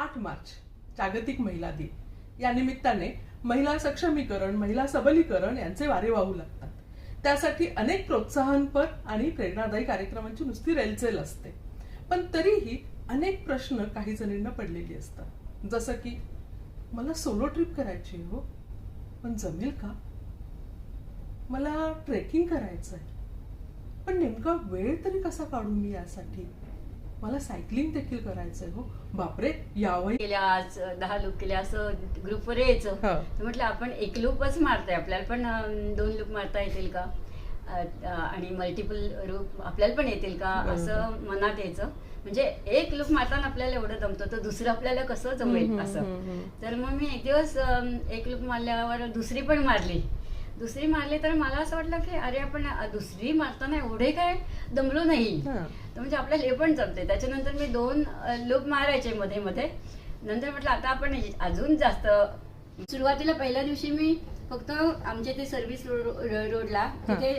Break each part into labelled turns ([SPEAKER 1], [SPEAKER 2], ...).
[SPEAKER 1] 8 मार्च जागतिक महिला दिन या निमित्ताने महिला सक्षमीकरण, महिला सबलीकरण यांचे वारे वाहू लागतात. त्यासाठी अनेक प्रोत्साहनपर आणि प्रेरणादायी कार्यक्रमांची नुसती रेलचेल असते. पण तरीही अनेक प्रश्न काही जणींना पडलेली असतात. जसं की मला सोलो ट्रिप करायची आहे हो, पण जमेल का? मला ट्रेकिंग करायचं आहे, पण नेमका वेळ तरी कसा काढू मी यासाठी? मला सायकलिंग देखील करायचंय हो, बापरे यावही
[SPEAKER 2] केल्या आज 10 लूप केल्या असं ग्रुपवर यायचं.
[SPEAKER 1] हा.
[SPEAKER 2] तर म्हटलं आपण एक लूपच मारताय, आपल्याला पण 2 लूप मारता येतील का, आणि मल्टिपल लूप आपल्याला पण येतील का, असं मनात यायचं. म्हणजे एक लूप मारताना आपल्याला एवढं जमतं तर दुसरं आपल्याला कसं जमेल असं. तर मग मी एक दिवस एक लूप मारल्यावर दुसरी पण मारली तर मला असं वाटलं की अरे आपण दुसरी मारताना एवढे काय दमलो नाही, तर म्हणजे आपल्याला हे पण जमते. त्याच्यानंतर मी 2 लूप मारायचे मध्ये मध्ये. नंतर म्हटलं आता आपण अजून जास्त. सुरुवातीला पहिल्या दिवशी मी फक्त आमच्या ते सर्व्हिस रोडला तिथे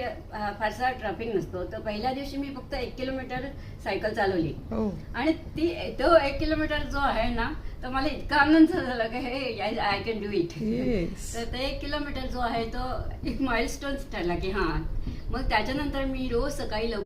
[SPEAKER 2] फारसा ट्रॅफिक नसतो, तर पहिल्या दिवशी मी फक्त 1 किलोमीटर सायकल चालवली. आणि तो 1 किलोमीटर जो आहे ना, तर मला इतका आनंद झाला की हे आय कॅन डू इट. तर ते 1 किलोमीटर जो आहे तो एक माइलस्टोन ठरला की हा. मग त्याच्यानंतर मी रोज सकाळी लवकर